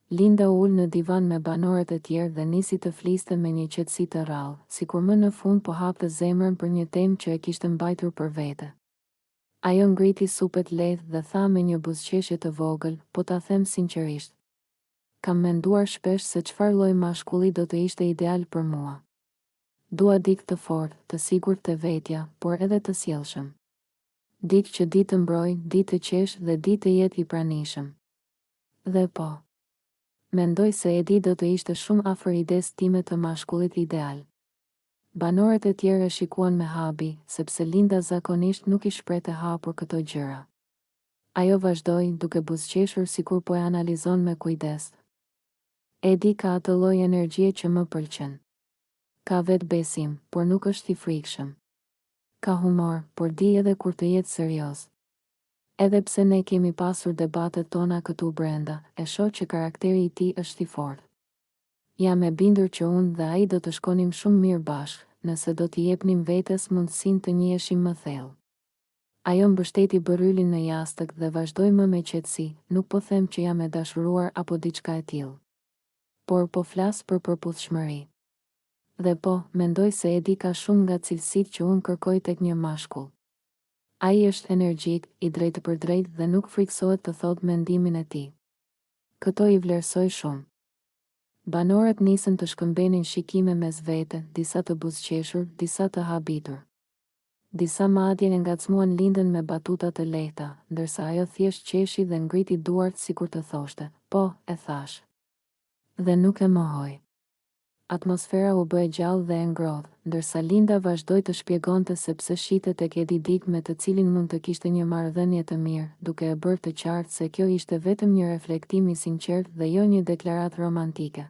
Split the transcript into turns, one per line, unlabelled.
Linda u ul në divan me banorët e tjerë dhe nisi të fliste me një qetësi të rrallë, sikur më në fund po hapte zemrën për një temë që e kishte mbajtur për vete. Ajo ngriti supet lehtë dhe tha me një buzëqeshje të vogël, po ta them sinqerisht. Kam menduar shpesh se çfarë lloj mashkulli do të ishte ideal për mua. Dua dikë të fortë, të sigurt te vetja, por edhe të sjellshëm. Dikë që di të mbrojë, di të qesh dhe di të jetë i pranishëm. Dhe po, mendoj se Edi do të ishte shumë afër idesë time të mashkullit ideal. Banorët e tjerë e shikuan me habi, sepse Linda zakonisht nuk i shprehte hapur këto gjëra. Ajo vazhdoi duke buzëqeshur sikur po e analizon me kujdes. Edi ka atë lloj energjie që më pëlqen. Ka vetë besim, por nuk është i frikshëm. Ka humor, por di edhe kur të jetë serioz. Edhe pse ne kemi pasur debatet tona këtu brenda, e shoh që karakteri i tij është i fortë. Jam e bindur që unë dhe ai do të shkonim shumë mirë bashkë, nëse do t'i jepnim vetes mundësinë të njiheshim më thellë. Ajo mbështeti bërylin në jastëk dhe vazhdoi më me qetësi, nuk po them që jam e dashuruar apo diçka e tillë. Por po flas për përputhshmëri. Dhe po, mendoj se Edi ka shumë nga cilësitë që unë kërkoj tek një mashkull. Ai është energjik, i drejtë për drejtë dhe nuk friksohet të thotë mendimin e tij. Këto i vlerësoj shumë. Banorët nisën të shkëmbenin shikime mes vete, disa të buzëqeshur, disa të habitur. Disa madje e ngacmuan Lindën me batuta të lehta, ndërsa ajo thjesht qeshi dhe ngriti duart sikur të thoshte, po, e thash. Dhe nuk e mohoj. Atmosfera u bë e gjallë dhe e ngrohtë, ndërsa Linda vazhdoi të shpjegonte se pse shitet tek Edi dik me të cilin mund të kishte një marrëdhënie të mirë, duke e bërë të qartë se kjo ishte vetëm një reflektim i sinqert dhe jo një deklaratë romantike.